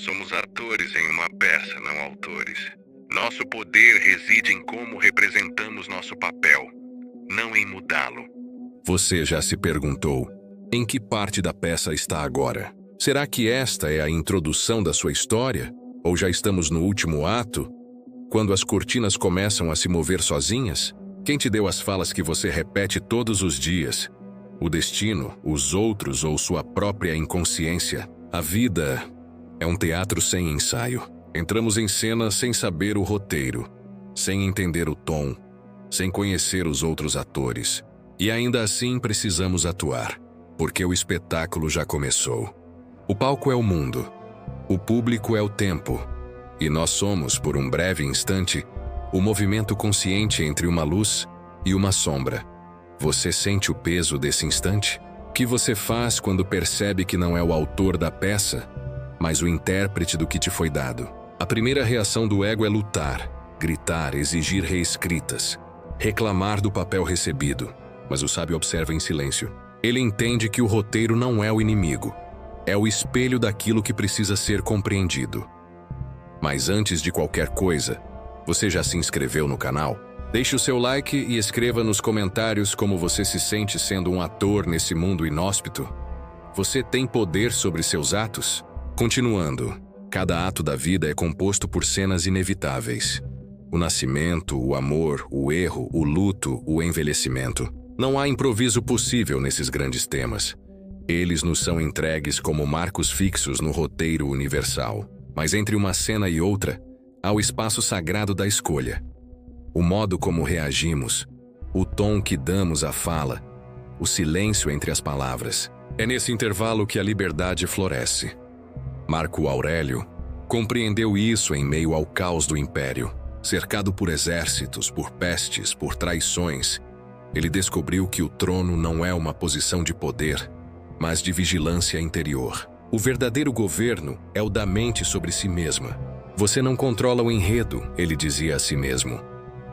Somos atores em uma peça, não autores. Nosso poder reside em como representamos nosso papel, não em mudá-lo. Você já se perguntou, em que parte da peça está agora? Será que esta é a introdução da sua história? Ou já estamos no último ato? Quando as cortinas começam a se mover sozinhas? Quem te deu as falas que você repete todos os dias? O destino, os outros ou sua própria inconsciência? A vida é um teatro sem ensaio. Entramos em cena sem saber o roteiro, sem entender o tom, sem conhecer os outros atores. E ainda assim precisamos atuar, porque o espetáculo já começou. O palco é o mundo, o público é o tempo, e nós somos, por um breve instante, o movimento consciente entre uma luz e uma sombra. Você sente o peso desse instante? O que você faz quando percebe que não é o autor da peça, mas o intérprete do que te foi dado? A primeira reação do ego é lutar, gritar, exigir reescritas, reclamar do papel recebido. Mas o sábio observa em silêncio. Ele entende que o roteiro não é o inimigo, é o espelho daquilo que precisa ser compreendido. Mas antes de qualquer coisa, você já se inscreveu no canal? Deixe o seu like e escreva nos comentários como você se sente sendo um ator nesse mundo inóspito. Você tem poder sobre seus atos? Continuando, cada ato da vida é composto por cenas inevitáveis. O nascimento, o amor, o erro, o luto, o envelhecimento. Não há improviso possível nesses grandes temas. Eles nos são entregues como marcos fixos no roteiro universal. Mas entre uma cena e outra, há o espaço sagrado da escolha. O modo como reagimos, o tom que damos à fala, o silêncio entre as palavras. É nesse intervalo que a liberdade floresce. Marco Aurélio compreendeu isso em meio ao caos do império. Cercado por exércitos, por pestes, por traições, ele descobriu que o trono não é uma posição de poder, mas de vigilância interior. O verdadeiro governo é o da mente sobre si mesma. Você não controla o enredo, ele dizia a si mesmo,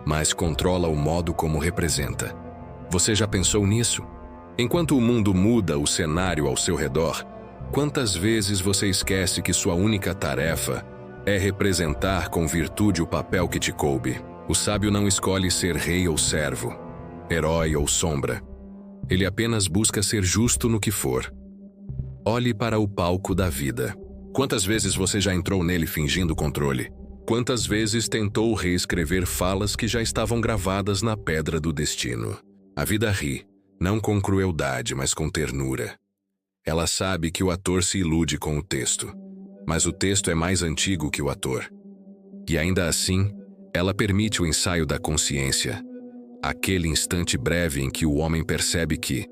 mas controla o modo como representa. Você já pensou nisso? Enquanto o mundo muda o cenário ao seu redor, quantas vezes você esquece que sua única tarefa é representar com virtude o papel que te coube? O sábio não escolhe ser rei ou servo, herói ou sombra. Ele apenas busca ser justo no que for. Olhe para o palco da vida. Quantas vezes você já entrou nele fingindo controle? Quantas vezes tentou reescrever falas que já estavam gravadas na pedra do destino? A vida ri, não com crueldade, mas com ternura. Ela sabe que o ator se ilude com o texto, mas o texto é mais antigo que o ator. E ainda assim, ela permite o ensaio da consciência, aquele instante breve em que o homem percebe que,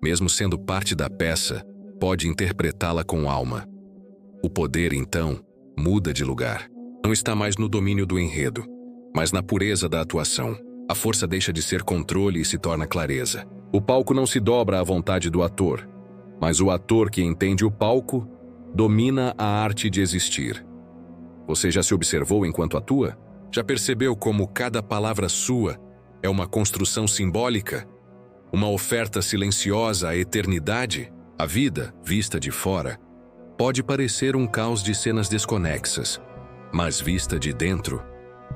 mesmo sendo parte da peça, pode interpretá-la com alma. O poder, então, muda de lugar. Não está mais no domínio do enredo, mas na pureza da atuação. A força deixa de ser controle e se torna clareza. O palco não se dobra à vontade do ator, mas o ator que entende o palco domina a arte de existir. Você já se observou enquanto atua? Já percebeu como cada palavra sua é uma construção simbólica? Uma oferta silenciosa à eternidade? A vida, vista de fora, pode parecer um caos de cenas desconexas, mas vista de dentro,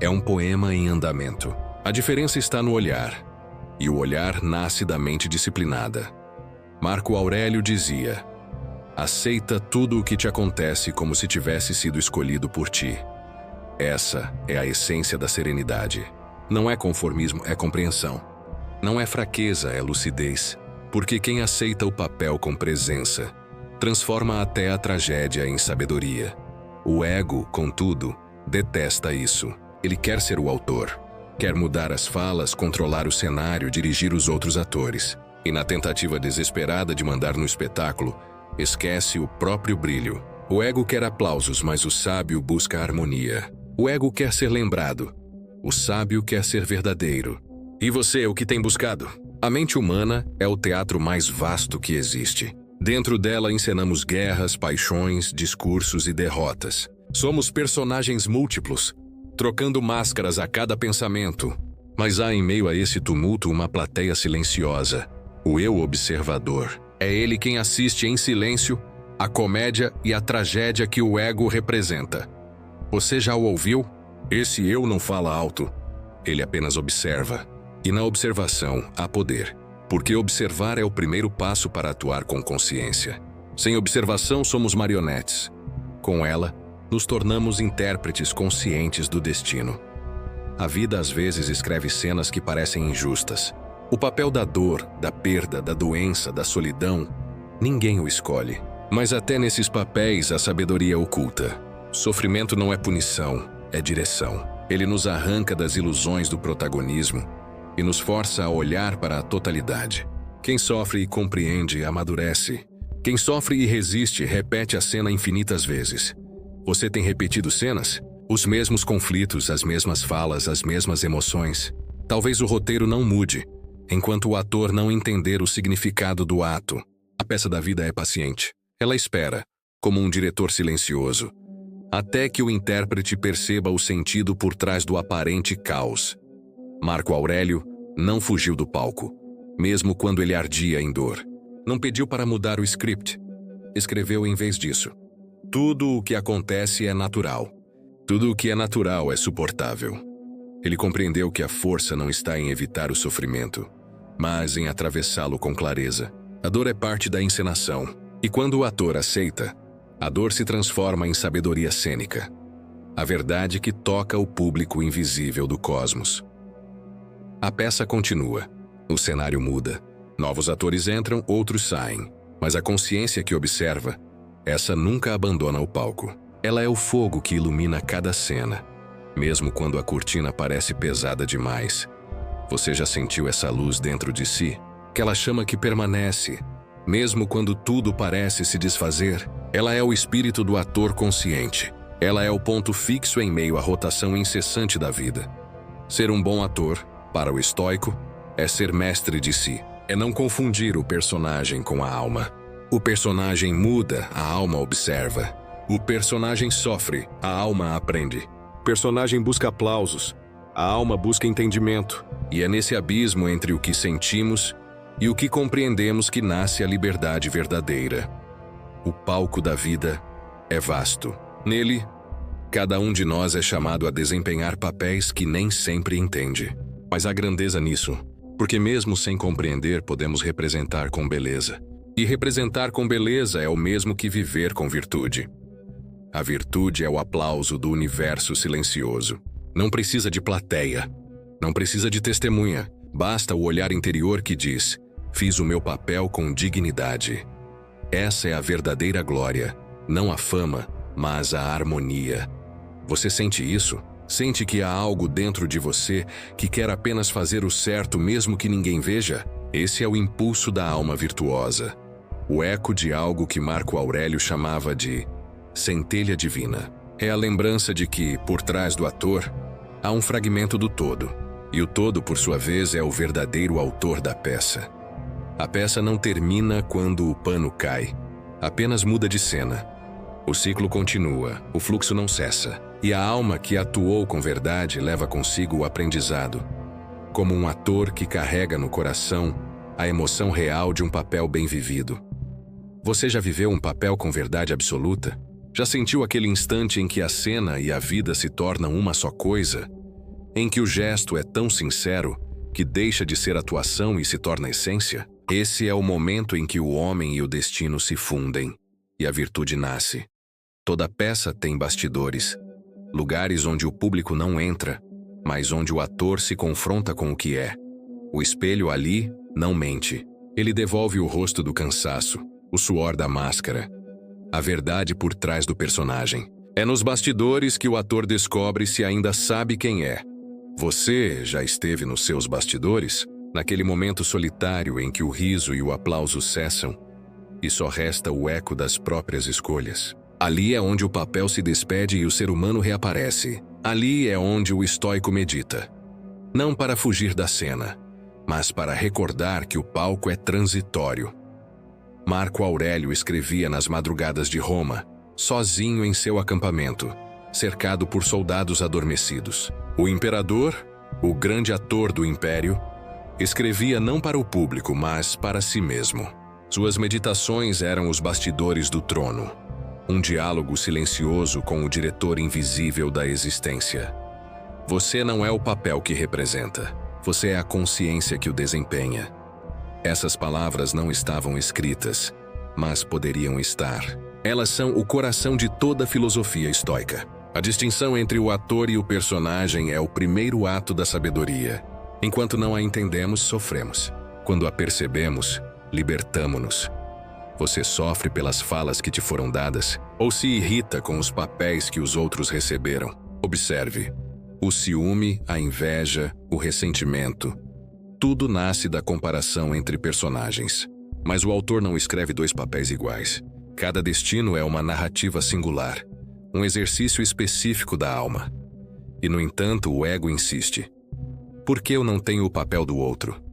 é um poema em andamento. A diferença está no olhar, e o olhar nasce da mente disciplinada. Marco Aurélio dizia: aceita tudo o que te acontece como se tivesse sido escolhido por ti. Essa é a essência da serenidade. Não é conformismo, é compreensão. Não é fraqueza, é lucidez. Porque quem aceita o papel com presença transforma até a tragédia em sabedoria. O ego, contudo, detesta isso. Ele quer ser o autor. Quer mudar as falas, controlar o cenário, dirigir os outros atores. E na tentativa desesperada de mandar no espetáculo, esquece o próprio brilho. O ego quer aplausos, mas o sábio busca harmonia. O ego quer ser lembrado. O sábio quer ser verdadeiro. E você, o que tem buscado? A mente humana é o teatro mais vasto que existe. Dentro dela encenamos guerras, paixões, discursos e derrotas. Somos personagens múltiplos, trocando máscaras a cada pensamento. Mas há em meio a esse tumulto uma plateia silenciosa. O eu observador. É ele quem assiste em silêncio a comédia e a tragédia que o ego representa. Você já o ouviu? Esse eu não fala alto. Ele apenas observa. E na observação há poder. Porque observar é o primeiro passo para atuar com consciência. Sem observação somos marionetes. Com ela, nos tornamos intérpretes conscientes do destino. A vida às vezes escreve cenas que parecem injustas. O papel da dor, da perda, da doença, da solidão, ninguém o escolhe. Mas até nesses papéis a sabedoria oculta. Sofrimento não é punição, é direção. Ele nos arranca das ilusões do protagonismo e nos força a olhar para a totalidade. Quem sofre e compreende, amadurece. Quem sofre e resiste, repete a cena infinitas vezes. Você tem repetido cenas? Os mesmos conflitos, as mesmas falas, as mesmas emoções. Talvez o roteiro não mude, enquanto o ator não entender o significado do ato. A peça da vida é paciente. Ela espera, como um diretor silencioso, até que o intérprete perceba o sentido por trás do aparente caos. Marco Aurélio não fugiu do palco, mesmo quando ele ardia em dor. Não pediu para mudar o script. Escreveu em vez disso: tudo o que acontece é natural. Tudo o que é natural é suportável. Ele compreendeu que a força não está em evitar o sofrimento, mas em atravessá-lo com clareza. A dor é parte da encenação, e quando o ator aceita, a dor se transforma em sabedoria cênica. A verdade que toca o público invisível do cosmos. A peça continua. O cenário muda. Novos atores entram, outros saem. Mas a consciência que observa, essa nunca abandona o palco. Ela é o fogo que ilumina cada cena, mesmo quando a cortina parece pesada demais. Você já sentiu essa luz dentro de si? Aquela chama que permanece, mesmo quando tudo parece se desfazer? Ela é o espírito do ator consciente. Ela é o ponto fixo em meio à rotação incessante da vida. Ser um bom ator, para o estoico, é ser mestre de si. É não confundir o personagem com a alma. O personagem muda, a alma observa. O personagem sofre, a alma aprende. O personagem busca aplausos, a alma busca entendimento. E é nesse abismo entre o que sentimos e o que compreendemos que nasce a liberdade verdadeira. O palco da vida é vasto. Nele, cada um de nós é chamado a desempenhar papéis que nem sempre entende. Mas há grandeza nisso, porque mesmo sem compreender podemos representar com beleza. E representar com beleza é o mesmo que viver com virtude. A virtude é o aplauso do universo silencioso. Não precisa de plateia, não precisa de testemunha. Basta o olhar interior que diz: fiz o meu papel com dignidade. Essa é a verdadeira glória, não a fama, mas a harmonia. Você sente isso? Sente que há algo dentro de você que quer apenas fazer o certo mesmo que ninguém veja? Esse é o impulso da alma virtuosa. O eco de algo que Marco Aurélio chamava de centelha divina. É a lembrança de que, por trás do ator, há um fragmento do todo. E o todo, por sua vez, é o verdadeiro autor da peça. A peça não termina quando o pano cai. Apenas muda de cena. O ciclo continua, o fluxo não cessa. E a alma que atuou com verdade leva consigo o aprendizado. Como um ator que carrega no coração a emoção real de um papel bem vivido. Você já viveu um papel com verdade absoluta? Já sentiu aquele instante em que a cena e a vida se tornam uma só coisa? Em que o gesto é tão sincero que deixa de ser atuação e se torna essência? Esse é o momento em que o homem e o destino se fundem e a virtude nasce. Toda peça tem bastidores, lugares onde o público não entra, mas onde o ator se confronta com o que é. O espelho ali não mente. Ele devolve o rosto do cansaço, o suor da máscara, a verdade por trás do personagem. É nos bastidores que o ator descobre se ainda sabe quem é. Você já esteve nos seus bastidores? Naquele momento solitário em que o riso e o aplauso cessam e só resta o eco das próprias escolhas. Ali é onde o papel se despede e o ser humano reaparece. Ali é onde o estoico medita. Não para fugir da cena, mas para recordar que o palco é transitório. Marco Aurélio escrevia nas madrugadas de Roma, sozinho em seu acampamento, cercado por soldados adormecidos. O imperador, o grande ator do império, escrevia não para o público, mas para si mesmo. Suas meditações eram os bastidores do trono, um diálogo silencioso com o diretor invisível da existência. Você não é o papel que representa, você é a consciência que o desempenha. Essas palavras não estavam escritas, mas poderiam estar. Elas são o coração de toda a filosofia estoica. A distinção entre o ator e o personagem é o primeiro ato da sabedoria. Enquanto não a entendemos, sofremos. Quando a percebemos, libertamo-nos. Você sofre pelas falas que te foram dadas, ou se irrita com os papéis que os outros receberam. Observe. O ciúme, a inveja, o ressentimento. Tudo nasce da comparação entre personagens. Mas o autor não escreve dois papéis iguais. Cada destino é uma narrativa singular, um exercício específico da alma. E, no entanto, o ego insiste. Por que eu não tenho o papel do outro?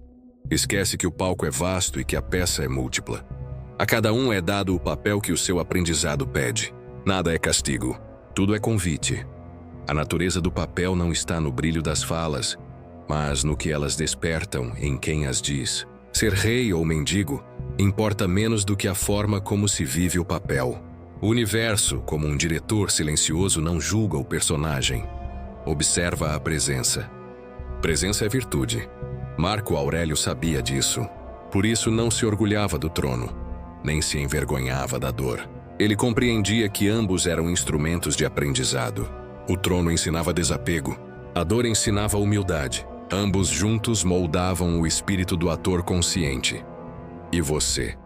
Esquece que o palco é vasto e que a peça é múltipla. A cada um é dado o papel que o seu aprendizado pede. Nada é castigo, tudo é convite. A natureza do papel não está no brilho das falas, mas no que elas despertam em quem as diz. Ser rei ou mendigo importa menos do que a forma como se vive o papel. O universo, como um diretor silencioso, não julga o personagem. Observa a presença. Presença é virtude. Marco Aurélio sabia disso. Por isso não se orgulhava do trono, nem se envergonhava da dor. Ele compreendia que ambos eram instrumentos de aprendizado. O trono ensinava desapego, a dor ensinava humildade. Ambos juntos moldavam o espírito do ator consciente. E você?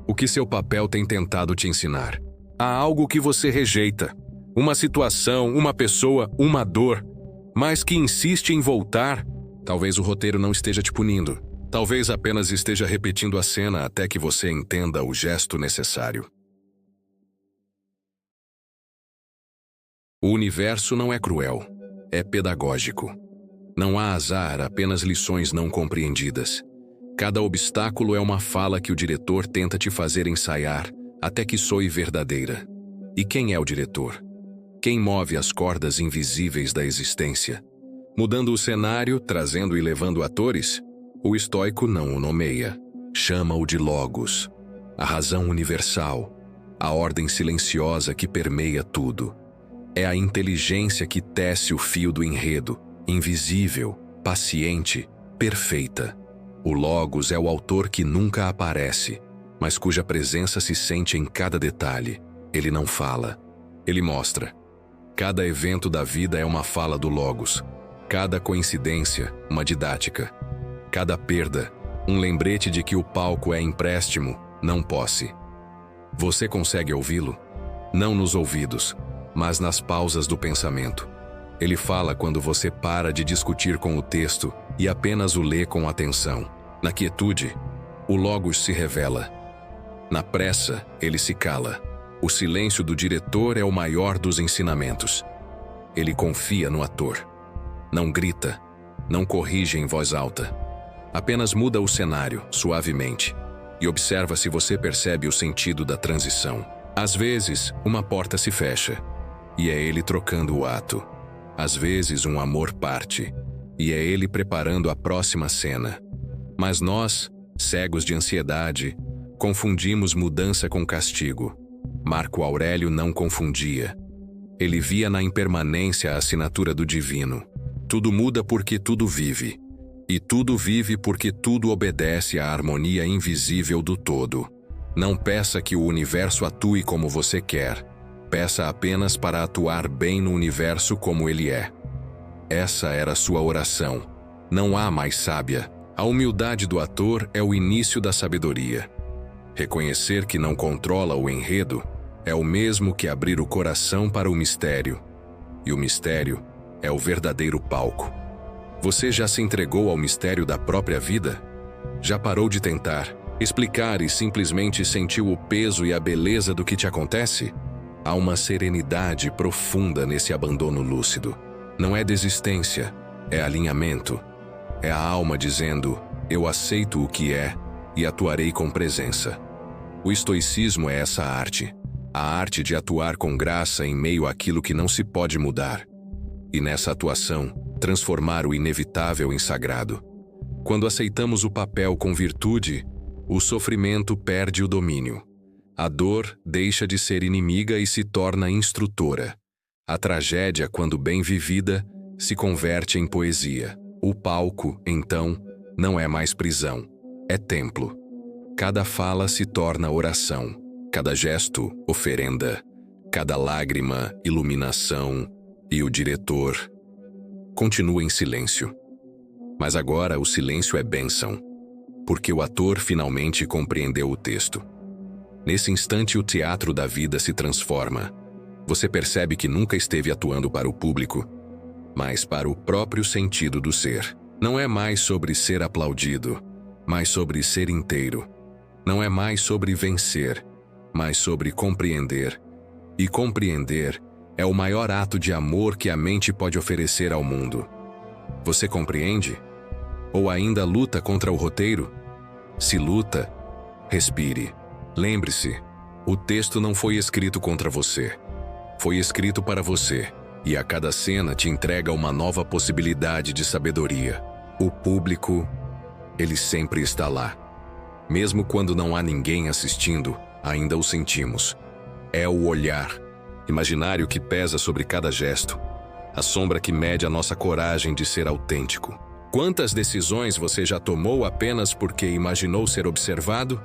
O que seu papel tem tentado te ensinar? Há algo que você rejeita. Uma situação, uma pessoa, uma dor, mas que insiste em voltar. Talvez o roteiro não esteja te punindo. Talvez apenas esteja repetindo a cena até que você entenda o gesto necessário. O universo não é cruel, é pedagógico. Não há azar, apenas lições não compreendidas. Cada obstáculo é uma fala que o diretor tenta te fazer ensaiar até que soe verdadeira. E quem é o diretor? Quem move as cordas invisíveis da existência? Mudando o cenário, trazendo e levando atores? O estoico não o nomeia. Chama-o de Logos, a razão universal, a ordem silenciosa que permeia tudo. É a inteligência que tece o fio do enredo, invisível, paciente, perfeita. O Logos é o autor que nunca aparece, mas cuja presença se sente em cada detalhe. Ele não fala, ele mostra. Cada evento da vida é uma fala do Logos. Cada coincidência, uma didática. Cada perda, um lembrete de que o palco é empréstimo, não posse. Você consegue ouvi-lo? Não nos ouvidos, mas nas pausas do pensamento. Ele fala quando você para de discutir com o texto e apenas o lê com atenção. Na quietude, o Logos se revela. Na pressa, ele se cala. O silêncio do diretor é o maior dos ensinamentos. Ele confia no ator. Não grita, não corrige em voz alta. Apenas muda o cenário, suavemente, e observa se você percebe o sentido da transição. Às vezes, uma porta se fecha, e é ele trocando o ato. Às vezes, um amor parte, e é ele preparando a próxima cena. Mas nós, cegos de ansiedade, confundimos mudança com castigo. Marco Aurélio não confundia. Ele via na impermanência a assinatura do divino. Tudo muda porque tudo vive. E tudo vive porque tudo obedece à harmonia invisível do todo. Não peça que o universo atue como você quer. Peça apenas para atuar bem no universo como ele é. Essa era sua oração. Não há mais sábia. A humildade do ator é o início da sabedoria. Reconhecer que não controla o enredo é o mesmo que abrir o coração para o mistério. E o mistério é o verdadeiro palco. Você já se entregou ao mistério da própria vida? Já parou de tentar, explicar e simplesmente sentiu o peso e a beleza do que te acontece? Há uma serenidade profunda nesse abandono lúcido. Não é desistência, é alinhamento. É a alma dizendo, eu aceito o que é e atuarei com presença. O estoicismo é essa arte, a arte de atuar com graça em meio àquilo que não se pode mudar. E nessa atuação, transformar o inevitável em sagrado. Quando aceitamos o papel com virtude, O sofrimento perde o domínio. A dor deixa de ser inimiga e se torna instrutora. A tragédia, quando bem vivida, se converte em poesia. O palco, então, não é mais prisão, é templo. Cada fala se torna oração, cada gesto, oferenda, cada lágrima, iluminação, e o diretor continua em silêncio. Mas agora o silêncio é bênção, porque o ator finalmente compreendeu o texto. Nesse instante o teatro da vida se transforma. Você percebe que nunca esteve atuando para o público, mas para o próprio sentido do ser. Não é mais sobre ser aplaudido, mas sobre ser inteiro. Não é mais sobre vencer, mas sobre compreender. E compreender é o maior ato de amor que a mente pode oferecer ao mundo. Você compreende? Ou ainda luta contra o roteiro? Se luta, respire. Lembre-se, o texto não foi escrito contra você. Foi escrito para você, e a cada cena te entrega uma nova possibilidade de sabedoria. O público, ele sempre está lá. Mesmo quando não há ninguém assistindo, ainda o sentimos. É o olhar, imaginário que pesa sobre cada gesto, a sombra que mede a nossa coragem de ser autêntico. Quantas decisões você já tomou apenas porque imaginou ser observado?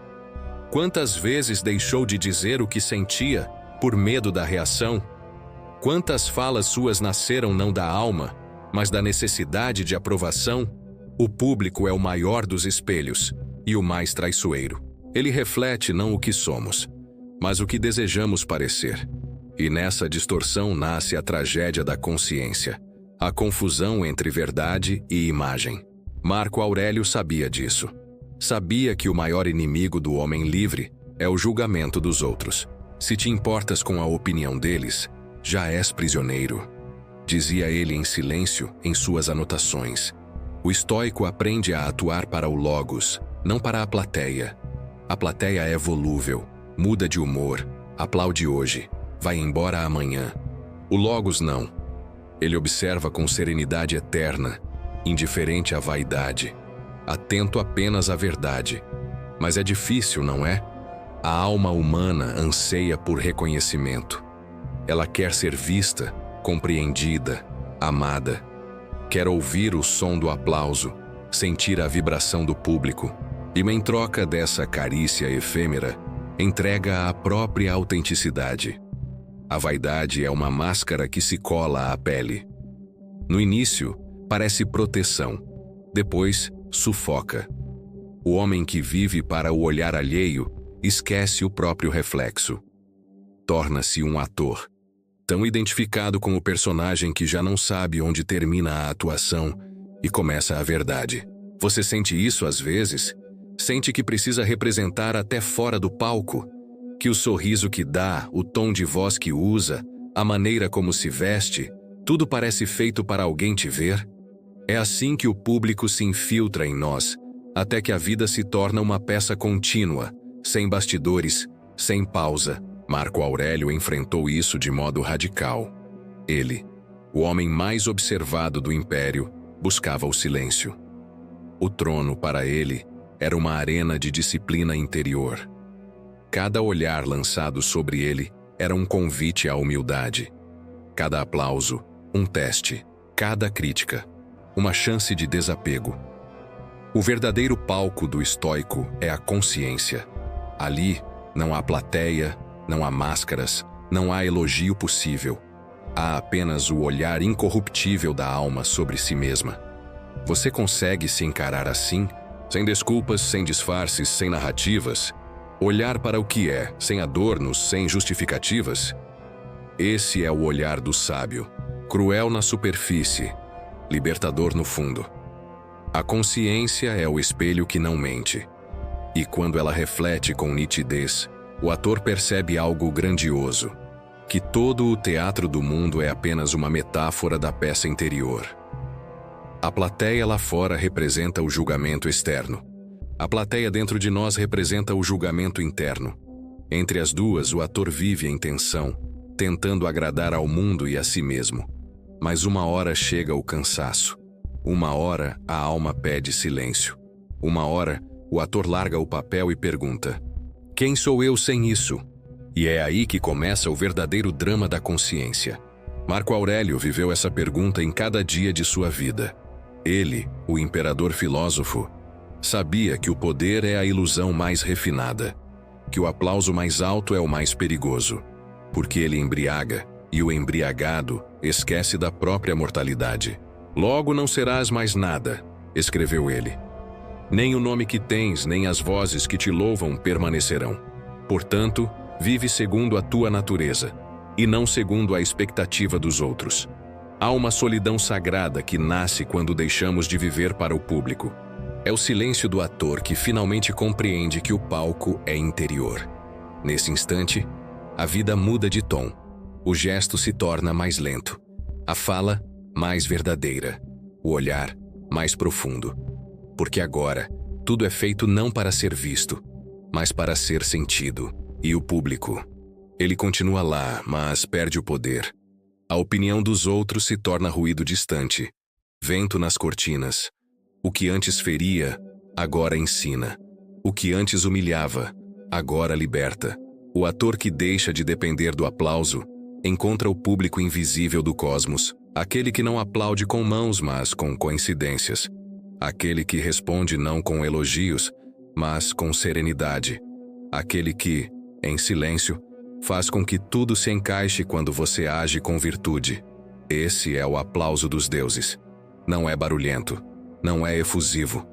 Quantas vezes deixou de dizer o que sentia por medo da reação? Quantas falas suas nasceram não da alma, mas da necessidade de aprovação? O público é o maior dos espelhos e o mais traiçoeiro. Ele reflete não o que somos, mas o que desejamos parecer. E nessa distorção nasce a tragédia da consciência, a confusão entre verdade e imagem. Marco Aurélio sabia disso. Sabia que o maior inimigo do homem livre é o julgamento dos outros. Se te importas com a opinião deles, já és prisioneiro. Dizia ele em silêncio em suas anotações. O estoico aprende a atuar para o logos, não para a plateia. A plateia é volúvel, muda de humor, aplaude hoje, vai embora amanhã. O logos não. Ele observa com serenidade eterna, indiferente à vaidade, atento apenas à verdade. Mas é difícil, não é? A alma humana anseia por reconhecimento. Ela quer ser vista, compreendida, amada. Quer ouvir o som do aplauso, sentir a vibração do público. E em troca dessa carícia efêmera, entrega a própria autenticidade. A vaidade é uma máscara que se cola à pele. No início, parece proteção. Depois, sufoca. O homem que vive para o olhar alheio esquece o próprio reflexo. Torna-se um ator, tão identificado com o personagem que já não sabe onde termina a atuação e começa a verdade. Você sente isso às vezes? Sente que precisa representar até fora do palco? Que o sorriso que dá, o tom de voz que usa, a maneira como se veste, tudo parece feito para alguém te ver? É assim que o público se infiltra em nós, até que a vida se torna uma peça contínua, sem bastidores, sem pausa. Marco Aurélio enfrentou isso de modo radical. Ele, o homem mais observado do império, buscava o silêncio. O trono, para ele, era uma arena de disciplina interior. Cada olhar lançado sobre ele era um convite à humildade. Cada aplauso, um teste. Cada crítica, uma chance de desapego. O verdadeiro palco do estoico é a consciência. Ali, não há plateia, não há máscaras, não há elogio possível. Há apenas o olhar incorruptível da alma sobre si mesma. Você consegue se encarar assim? Sem desculpas, sem disfarces, sem narrativas? Olhar para o que é, sem adornos, sem justificativas? Esse é o olhar do sábio, cruel na superfície, libertador no fundo. A consciência é o espelho que não mente. E quando ela reflete com nitidez, o ator percebe algo grandioso, que todo o teatro do mundo é apenas uma metáfora da peça interior. A plateia lá fora representa o julgamento externo. A plateia dentro de nós representa o julgamento interno. Entre as duas, o ator vive em tensão, tentando agradar ao mundo e a si mesmo. Mas uma hora chega o cansaço. Uma hora, a alma pede silêncio. Uma hora, o ator larga o papel e pergunta: quem sou eu sem isso? E é aí que começa o verdadeiro drama da consciência. Marco Aurélio viveu essa pergunta em cada dia de sua vida. Ele, o imperador filósofo, sabia que o poder é a ilusão mais refinada, que o aplauso mais alto é o mais perigoso, porque ele embriaga, e o embriagado esquece da própria mortalidade. Logo não serás mais nada, escreveu ele. Nem o nome que tens, nem as vozes que te louvam permanecerão. Portanto, vive segundo a tua natureza, e não segundo a expectativa dos outros. Há uma solidão sagrada que nasce quando deixamos de viver para o público. É o silêncio do ator que finalmente compreende que o palco é interior. Nesse instante, a vida muda de tom. O gesto se torna mais lento. A fala, mais verdadeira. O olhar, mais profundo. Porque agora, tudo é feito não para ser visto, mas para ser sentido. E o público? Ele continua lá, mas perde o poder. A opinião dos outros se torna ruído distante. Vento nas cortinas. O que antes feria, agora ensina. O que antes humilhava, agora liberta. O ator que deixa de depender do aplauso encontra o público invisível do cosmos, aquele que não aplaude com mãos, mas com coincidências. Aquele que responde não com elogios, mas com serenidade. Aquele que, em silêncio, faz com que tudo se encaixe quando você age com virtude. Esse é o aplauso dos deuses. Não é barulhento, não é efusivo,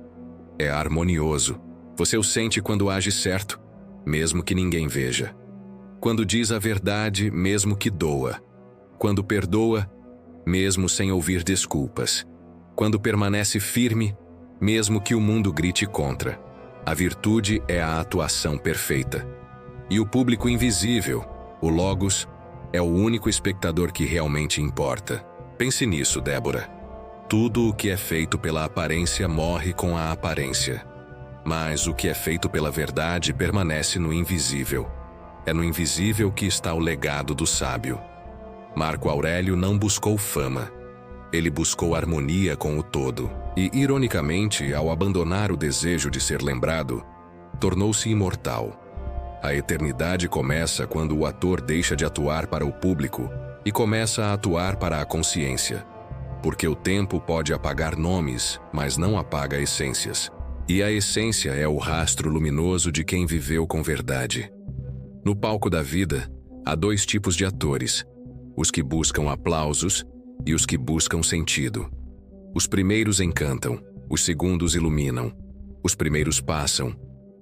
é harmonioso. Você o sente quando age certo, mesmo que ninguém veja. Quando diz a verdade, mesmo que doa. Quando perdoa, mesmo sem ouvir desculpas. Quando permanece firme, mesmo que o mundo grite contra. A virtude é a atuação perfeita. E o público invisível, o Logos, é o único espectador que realmente importa. Pense nisso, Débora. Tudo o que é feito pela aparência morre com a aparência. Mas o que é feito pela verdade permanece no invisível. É no invisível que está o legado do sábio. Marco Aurélio não buscou fama. Ele buscou harmonia com o todo. E, ironicamente, ao abandonar o desejo de ser lembrado, tornou-se imortal. A eternidade começa quando o ator deixa de atuar para o público e começa a atuar para a consciência. Porque o tempo pode apagar nomes, mas não apaga essências. E a essência é o rastro luminoso de quem viveu com verdade. No palco da vida, há dois tipos de atores: os que buscam aplausos e os que buscam sentido. Os primeiros encantam, os segundos iluminam. Os primeiros passam,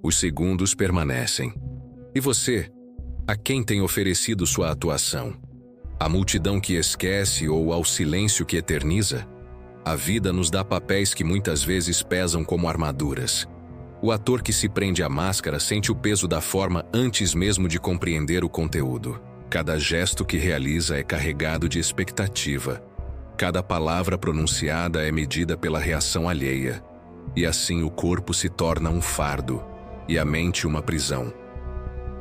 os segundos permanecem. E você, a quem tem oferecido sua atuação? À multidão que esquece ou ao silêncio que eterniza? A vida nos dá papéis que muitas vezes pesam como armaduras. O ator que se prende à máscara sente o peso da forma antes mesmo de compreender o conteúdo. Cada gesto que realiza é carregado de expectativa. Cada palavra pronunciada é medida pela reação alheia. E assim o corpo se torna um fardo e a mente uma prisão.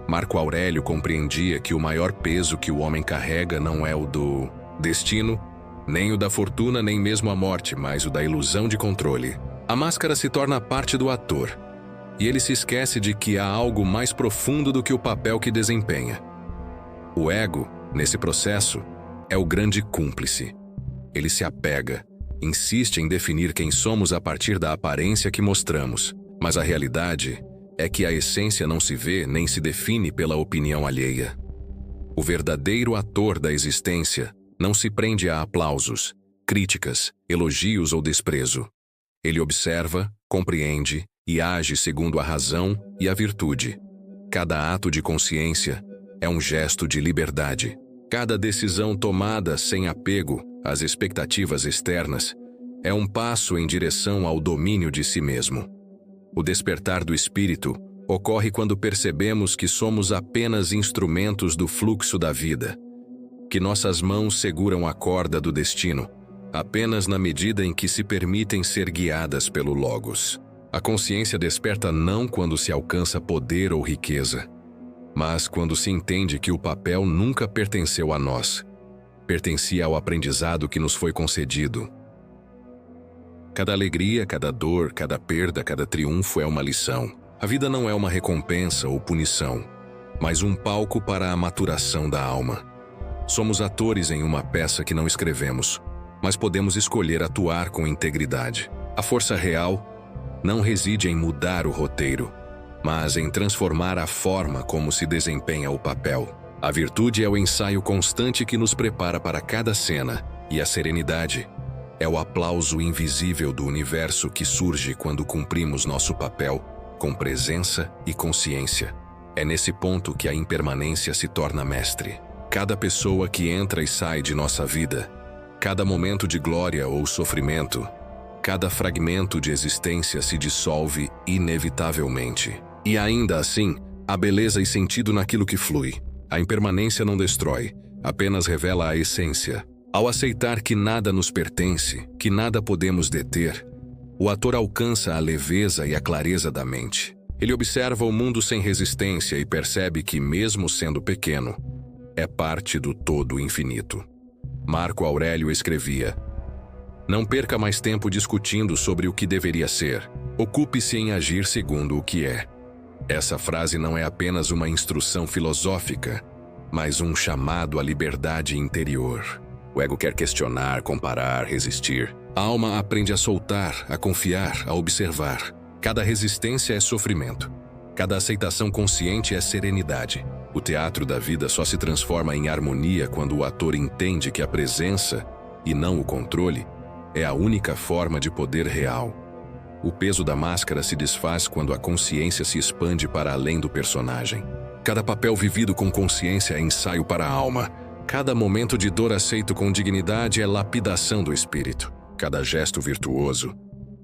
Marco Aurélio compreendia que o maior peso que o homem carrega não é o do destino, nem o da fortuna, nem mesmo a morte, mas o da ilusão de controle. A máscara se torna parte do ator, e ele se esquece de que há algo mais profundo do que o papel que desempenha. O ego, nesse processo, é o grande cúmplice. Ele se apega, insiste em definir quem somos a partir da aparência que mostramos, mas a realidade é que a essência não se vê nem se define pela opinião alheia. O verdadeiro ator da existência não se prende a aplausos, críticas, elogios ou desprezo. Ele observa, compreende e age segundo a razão e a virtude. Cada ato de consciência é um gesto de liberdade. Cada decisão tomada sem apego às expectativas externas é um passo em direção ao domínio de si mesmo. O despertar do espírito ocorre quando percebemos que somos apenas instrumentos do fluxo da vida, que nossas mãos seguram a corda do destino, apenas na medida em que se permitem ser guiadas pelo Logos. A consciência desperta não quando se alcança poder ou riqueza, mas quando se entende que o papel nunca pertenceu a nós, pertencia ao aprendizado que nos foi concedido. Cada alegria, cada dor, cada perda, cada triunfo é uma lição. A vida não é uma recompensa ou punição, mas um palco para a maturação da alma. Somos atores em uma peça que não escrevemos, mas podemos escolher atuar com integridade. A força real não reside em mudar o roteiro, mas em transformar a forma como se desempenha o papel. A virtude é o ensaio constante que nos prepara para cada cena, e a serenidade é o aplauso invisível do universo que surge quando cumprimos nosso papel com presença e consciência. É nesse ponto que a impermanência se torna mestre. Cada pessoa que entra e sai de nossa vida, cada momento de glória ou sofrimento, cada fragmento de existência se dissolve inevitavelmente. E ainda assim, há beleza e sentido naquilo que flui. A impermanência não destrói, apenas revela a essência. Ao aceitar que nada nos pertence, que nada podemos deter, o ator alcança a leveza e a clareza da mente. Ele observa o mundo sem resistência e percebe que, mesmo sendo pequeno, é parte do todo infinito. Marco Aurélio escrevia: "Não perca mais tempo discutindo sobre o que deveria ser. Ocupe-se em agir segundo o que é." Essa frase não é apenas uma instrução filosófica, mas um chamado à liberdade interior. O ego quer questionar, comparar, resistir. A alma aprende a soltar, a confiar, a observar. Cada resistência é sofrimento. Cada aceitação consciente é serenidade. O teatro da vida só se transforma em harmonia quando o ator entende que a presença, e não o controle, é a única forma de poder real. O peso da máscara se desfaz quando a consciência se expande para além do personagem. Cada papel vivido com consciência é ensaio para a alma. Cada momento de dor aceito com dignidade é lapidação do espírito. Cada gesto virtuoso,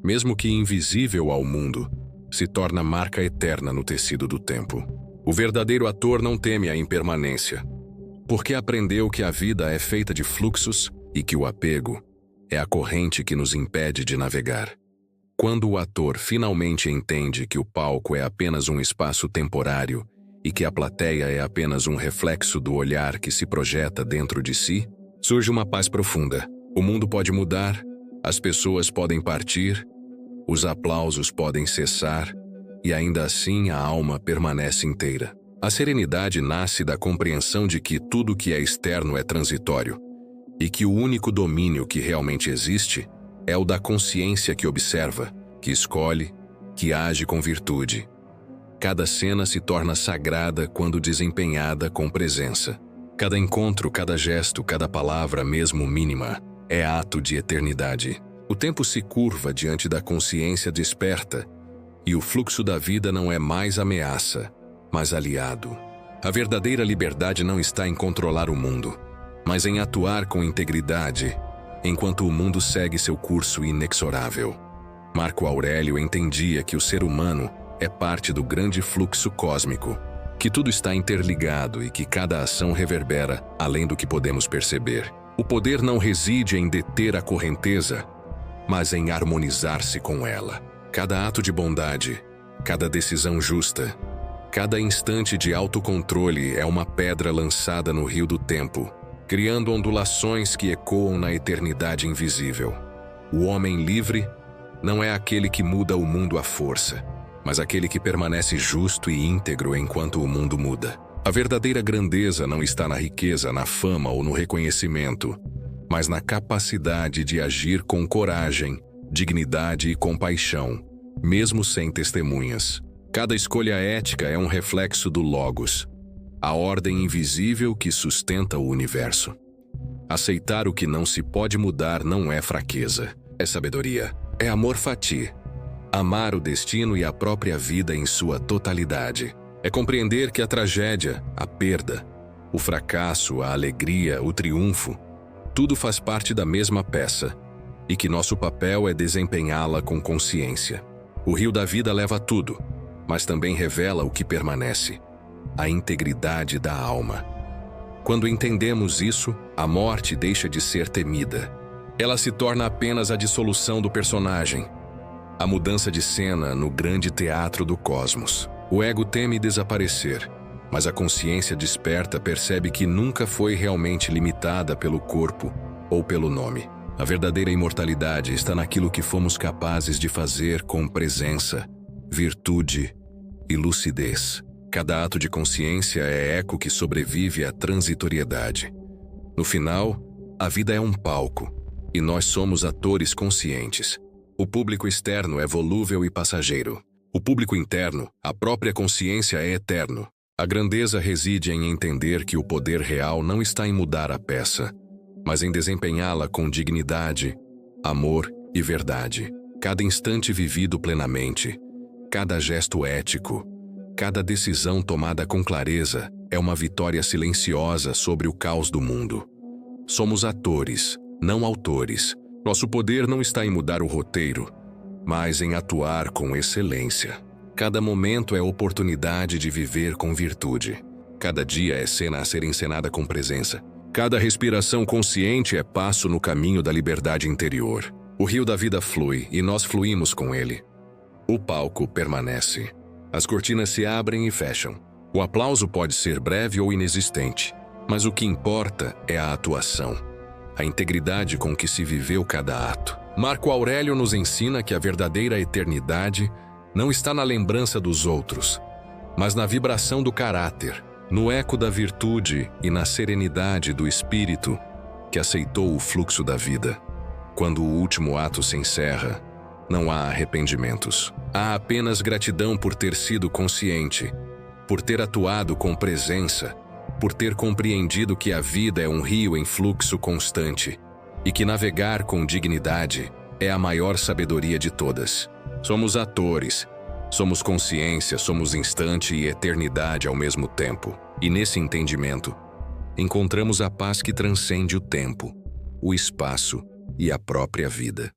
mesmo que invisível ao mundo, se torna marca eterna no tecido do tempo. O verdadeiro ator não teme a impermanência, porque aprendeu que a vida é feita de fluxos e que o apego é a corrente que nos impede de navegar. Quando o ator finalmente entende que o palco é apenas um espaço temporário e que a plateia é apenas um reflexo do olhar que se projeta dentro de si, surge uma paz profunda. O mundo pode mudar, as pessoas podem partir, os aplausos podem cessar, e ainda assim a alma permanece inteira. A serenidade nasce da compreensão de que tudo que é externo é transitório, e que o único domínio que realmente existe é o da consciência que observa, que escolhe, que age com virtude. Cada cena se torna sagrada quando desempenhada com presença. Cada encontro, cada gesto, cada palavra, mesmo mínima, é ato de eternidade. O tempo se curva diante da consciência desperta, e o fluxo da vida não é mais ameaça, mas aliado. A verdadeira liberdade não está em controlar o mundo, mas em atuar com integridade, enquanto o mundo segue seu curso inexorável. Marco Aurélio entendia que o ser humano é parte do grande fluxo cósmico, que tudo está interligado e que cada ação reverbera além do que podemos perceber. O poder não reside em deter a correnteza, mas em harmonizar-se com ela. Cada ato de bondade, cada decisão justa, cada instante de autocontrole é uma pedra lançada no rio do tempo, criando ondulações que ecoam na eternidade invisível. O homem livre não é aquele que muda o mundo à força, mas aquele que permanece justo e íntegro enquanto o mundo muda. A verdadeira grandeza não está na riqueza, na fama ou no reconhecimento, mas na capacidade de agir com coragem, dignidade e compaixão, mesmo sem testemunhas. Cada escolha ética é um reflexo do Logos, a ordem invisível que sustenta o universo. Aceitar o que não se pode mudar não é fraqueza, é sabedoria, é amor fati. Amar o destino e a própria vida em sua totalidade. É compreender que a tragédia, a perda, o fracasso, a alegria, o triunfo, tudo faz parte da mesma peça, e que nosso papel é desempenhá-la com consciência. O rio da vida leva tudo, mas também revela o que permanece, a integridade da alma. Quando entendemos isso, a morte deixa de ser temida. Ela se torna apenas a dissolução do personagem, a mudança de cena no grande teatro do cosmos. O ego teme desaparecer, mas a consciência desperta percebe que nunca foi realmente limitada pelo corpo ou pelo nome. A verdadeira imortalidade está naquilo que fomos capazes de fazer com presença, virtude e lucidez. Cada ato de consciência é eco que sobrevive à transitoriedade. No final, a vida é um palco, e nós somos atores conscientes. O público externo é volúvel e passageiro. O público interno, a própria consciência, é eterno. A grandeza reside em entender que o poder real não está em mudar a peça, mas em desempenhá-la com dignidade, amor e verdade. Cada instante vivido plenamente, cada gesto ético, cada decisão tomada com clareza é uma vitória silenciosa sobre o caos do mundo. Somos atores, não autores. Nosso poder não está em mudar o roteiro, mas em atuar com excelência. Cada momento é oportunidade de viver com virtude. Cada dia é cena a ser encenada com presença. Cada respiração consciente é passo no caminho da liberdade interior. O rio da vida flui e nós fluímos com ele. O palco permanece. As cortinas se abrem e fecham. O aplauso pode ser breve ou inexistente, mas o que importa é a atuação, a integridade com que se viveu cada ato. Marco Aurélio nos ensina que a verdadeira eternidade não está na lembrança dos outros, mas na vibração do caráter, no eco da virtude e na serenidade do espírito que aceitou o fluxo da vida. Quando o último ato se encerra, não há arrependimentos. Há apenas gratidão por ter sido consciente, por ter atuado com presença, por ter compreendido que a vida é um rio em fluxo constante e que navegar com dignidade é a maior sabedoria de todas. Somos atores, somos consciência, somos instante e eternidade ao mesmo tempo. E nesse entendimento, encontramos a paz que transcende o tempo, o espaço e a própria vida.